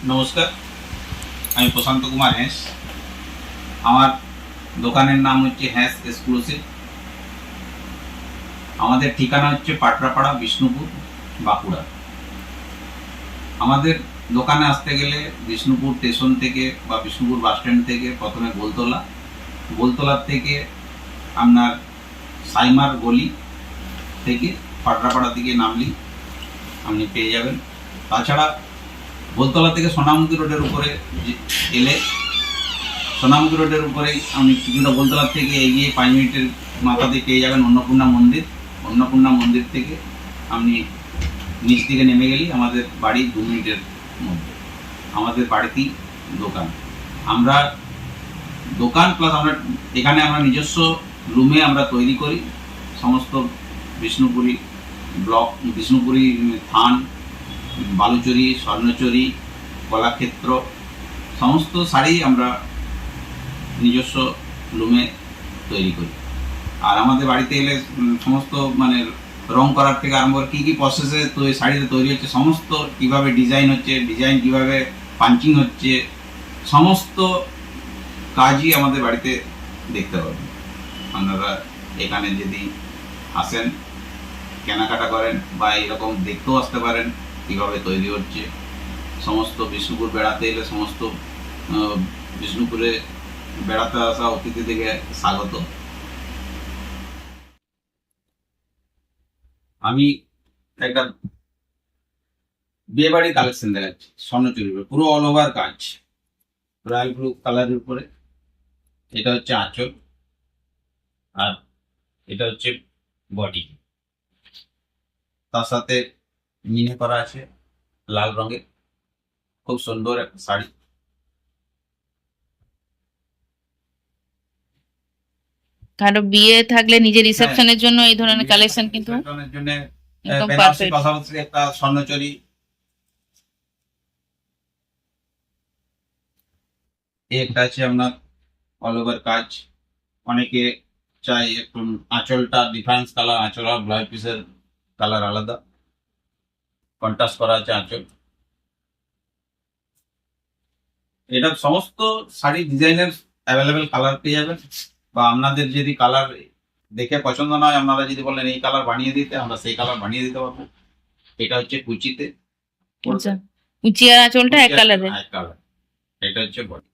নমস্কার, আমি প্রশান্ত কুমার হ্যাঁস। আমার দোকানের নাম হচ্ছে হ্যাঁস এক্সক্লুসিভ। আমাদের ঠিকানা হচ্ছে পাটরাপাড়া, বিষ্ণুপুর, বাঁকুড়া। আমাদের দোকানে আসতে গেলে বিষ্ণুপুর স্টেশন থেকে বা বিষ্ণুপুর বাস স্ট্যান্ড থেকে প্রথমে গোলতলার থেকে আপনার সাইমার গলি থেকে পাটরাপাড়া দিকে নামলি আপনি পেয়ে যাবেন। তাছাড়া গোলতলা থেকে সোনামুখী রোডের উপরে এলে সোনামুখী রোডের উপরেই আপনি কিছুটা গোলতলা থেকে এগিয়ে 5 মিনিটের মাথাতে পেয়ে যাবেন অন্নপূর্ণা মন্দির। অন্নপূর্ণা মন্দির থেকে আপনি নিচ থেকে নেমে গেলেই আমাদের বাড়ি 2 মিনিটের মধ্যে। আমাদের বাড়িতেই দোকান। আমরা দোকান প্লাস আমরা নিজস্ব রুমে আমরা তৈরি করি সমস্ত বিষ্ণুপুরি ব্লক, বিষ্ণুপুরি থান, বালুচরি, স্বর্ণচরি, কলাক্ষেত্র সমস্ত শাড়ি আমরা নিজস্ব রুমে তৈরি করি। আর আমাদের বাড়িতে এলে সমস্ত রং করার থেকে আরম্ভ করে কী প্রসেসে শাড়িতে তৈরি হচ্ছে, সমস্ত কিভাবে ডিজাইন হচ্ছে, ডিজাইন কিভাবে পাঞ্চিং হচ্ছে, সমস্ত কাজই আমাদের বাড়িতে দেখতে পাবেন। আপনারা এখানে যদি আসেন, কেনাকাটা করেন বা এরকম দেখতেও আসতে পারেন কিভাবে তৈরি হচ্ছে। সমস্ত বিষ্ণুপুর বেড়াতে এলে সমস্ত বিষ্ণুপুরে বেড়াতে আসা অতিথিদেরকে স্বাগত। আমি একটা বিয়ে বাড়ির কালেকশন দেখাচ্ছি স্বর্ণচুরির পুরো অল ওভার কাজ, রয়্যাল ব্লু কালারের উপরে। এটা হচ্ছে আঁচল আর এটা হচ্ছে বডি, তার সাথে মিনে করা আছে লাল রঙের। খুব সুন্দর একটা শাড়ি। কারো বিয়ে থাকলে নিজের হ্যাঁ, রিসেপশনের জন্য এই ধরনের কালেকশন কিন্তু রিসেপশনের জন্য একদম বেনারসি পারফেক্ট। পাশাপাশি একটা স্বর্ণচুরি, একটা আছে আপনার অল ওভার কাজ। অনেকে চাই একটু আঁচলটা ডিফারেন্স কালার, আঁচল আর ব্লাউজ পিসের কালার আলাদা, কন্ট্রাস্ট করা আছে আঁচল। এটা সমস্ত শাড়ি ডিজাইনের অ্যাভেলেবেল কালার পেয়ে যাবেন। বা আপনাদের যদি কালার দেখে পছন্দ না হয়, আপনারা যদি বলেন এই কালার বানিয়ে দিতে, আমরা সেই কালার বানিয়ে দিতে পারবো। এটা হচ্ছে কুচিতে আচ্ছা, উঁচি আর আঁচলটা এক কালারের। এক কালার। এটা হচ্ছে বডি।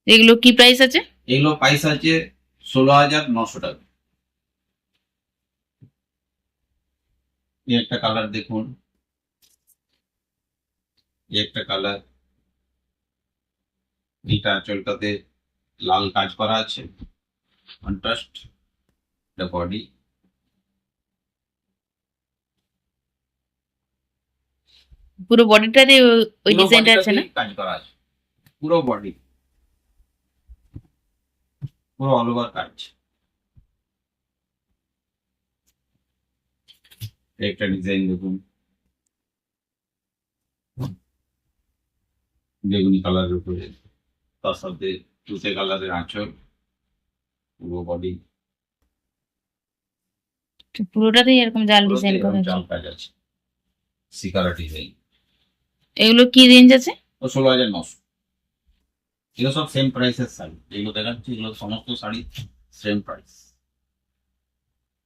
এগুলো কি প্রাইস আছে? এগুলো প্রাইস আছে 16,900 টাকা। এই একটা কালার দেখুন, এই একটা কালার। এইটা আঁচলটাতে লাল কাজ করা আছে, কন্ট্রাস্ট। এটা বডি। পুরো বডিটাতে ওই পুরো ডিজাইনটা আছে না? বডিটাতেই কাজ করা আছে, পুরো বডি, পুরো অল ওভার কাজ। একটা ডিজাইন দেখুন, বেগুনি কালারের উপরে, তার সাথে তুতে কালারের আঁচল, পুরো বডি, পুরোটাতেই এরকম জাল ডিজাইন এরকম করা আছে। চাল কাজ আছে, সিকারা ডিজাইন। এগুলো কি রেঞ্জ আছে? ও 16,900। এগুলো সব সেম প্রাইসের শাড়ি, যেগুলো দেখাচ্ছি এগুলো সমস্ত শাড়ি সেম প্রাইস।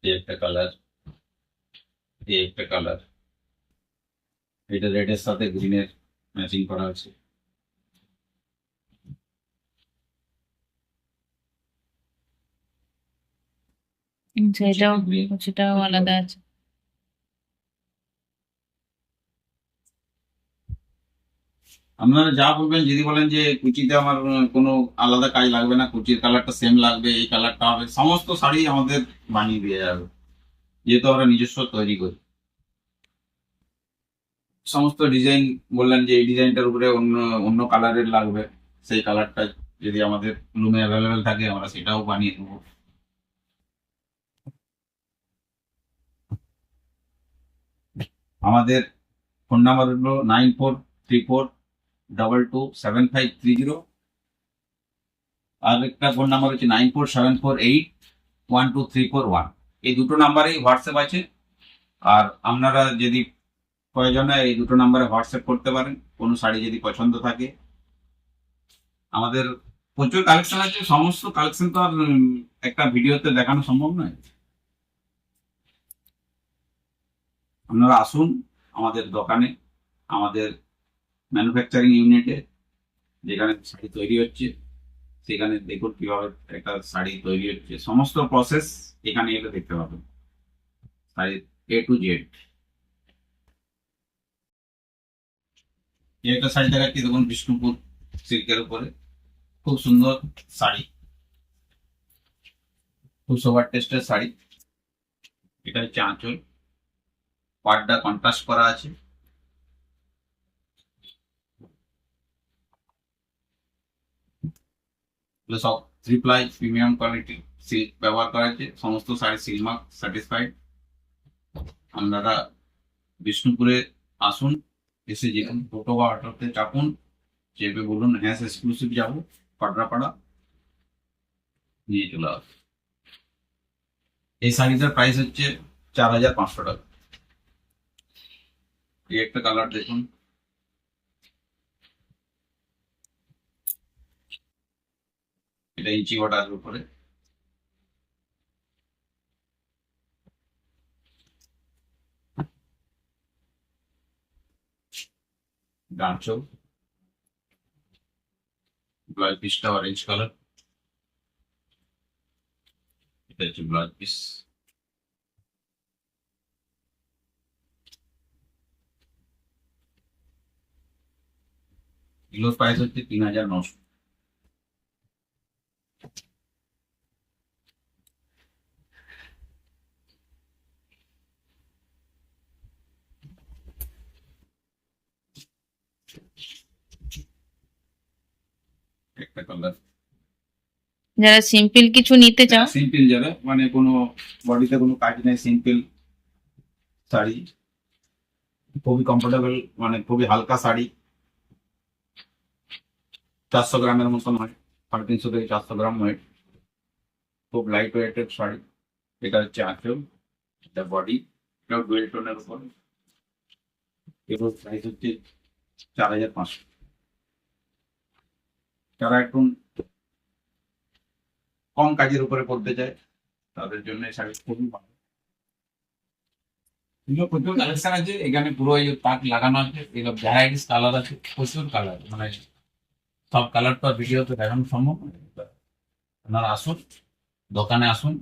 এই একটা কালার, এই একটা কালার। এটা রেডের সাথে গ্রিনের ম্যাচিং করা আছে। আচ্ছা, এটাও সেটাও আলাদা আছে। আপনারা যা বলবেন, যদি বলেন যে কুচিতে আমার কোনো আলাদা কাজ লাগবে না, কুচির কালারটা সেম লাগবে, এই কালারটা হবে, সমস্ত শাড়ি আমাদের বানিয়ে দিয়ে যাবে, যেহেতু আমরা নিজস্ব তৈরি করি। সমস্ত ডিজাইন বললেন যে এই ডিজাইনটার উপরে অন্য অন্য কালারের লাগবে, সেই কালারটা যদি আমাদের রুমে অ্যাভেলেবেল থাকে আমরা সেটাও বানিয়ে দেবো। আমাদের ফোন নাম্বার হলো 9434227530। আর একটা ফোন নাম্বার হচ্ছে 9474812341। এই দুটো নাম্বারেই হোয়াটসঅ্যাপ আছে। আর আপনারা যদি প্রয়োজনে এই দুটো নাম্বারে হোয়াটসঅ্যাপ করতে পারেন কোনো শাড়ি যদি পছন্দ থাকে। আমাদের প্রচুর কালেকশন আছে, সমস্ত কালেকশন তো আর একটা ভিডিওতে দেখানো সম্ভব নয়। আপনারা আসুন আমাদের দোকানে, আমাদের ম্যানুফ্যাকচারিং ইউনিটে, যেখানে শাড়ি তৈরি হচ্ছে সেখানে দেখুন কিভাবে একটা শাড়ি তৈরি হচ্ছে, সমস্ত প্রসেস এখানে এলে দেখতে পাবেন, শাড়ি A to Z। এই একটা শাড়ি দেখাচ্ছি, দেখুন বিষ্ণুপুর সিল্কের উপরে, খুব সুন্দর শাড়ি, খুব সোবার টেস্টের শাড়ি। এটা হচ্ছে আঁচল, পাড়টা কন্ট্রাস্ট করা আছে। এগুলো সব 3 ply প্রিমিয়াম কোয়ালিটি সিল্ক ব্যবহার করা হয়েছে, সমস্ত শাড়ি সিল্ক মার্ক সার্টিসফাইড। আপনারা বিষ্ণুপুরে আসুন, এসে যে কোনো টোটো বা অটোতে চাপুন, চেপে বলুন হ্যাঁ এক্সক্লুসিভ যাবো পাটরাপাড়া, নিয়ে চলে আসুন। এই শাড়িটার প্রাইস হচ্ছে 4,500 টাকা। এই একটা কালার দেখুন, এটা ইঞ্চি বর্ডারের উপরে, গাঁচো, ব্লাউজ পিসটা অরেঞ্জ কালার, এটা হচ্ছে ব্লাউজ পিস। এগুলোর প্রাইস হচ্ছে 3,900। একটা কালার, যারা সিম্পল কিছু নিতে চাও, সিম্পল যারা মানে কোনো বডিতে কোনো কাজ নেই, সিম্পল শাড়ি, খুবই কমফোর্টেবল, মানে খুবই হালকা শাড়ি, 400 গ্রামের মতন হয়, 350 থেকে 400 গ্রাম ওয়েট, খুব লাইট ওয়েটের শাড়ি। এটা হচ্ছে আঁচল, এটা বডি, এটাও ডুয়েল টোনের উপর। এগুলোর প্রাইস হচ্ছে 4,500। যারা একটু কম কাজের উপরে করতে চায় তাদের জন্য এই শাড়ি খুবই ভালো। এগুলো প্রচুর কালেকশন আছে এখানে, পুরো এই পাক লাগানো আছে, এগুলো ভ্যারাইটিস কালার আছে, প্রচুর কালার, মানে সব কালার তো আর ভিডিওতে দেখানো সম্ভব নয়। আপনারা আসুন, দোকানে আসুন,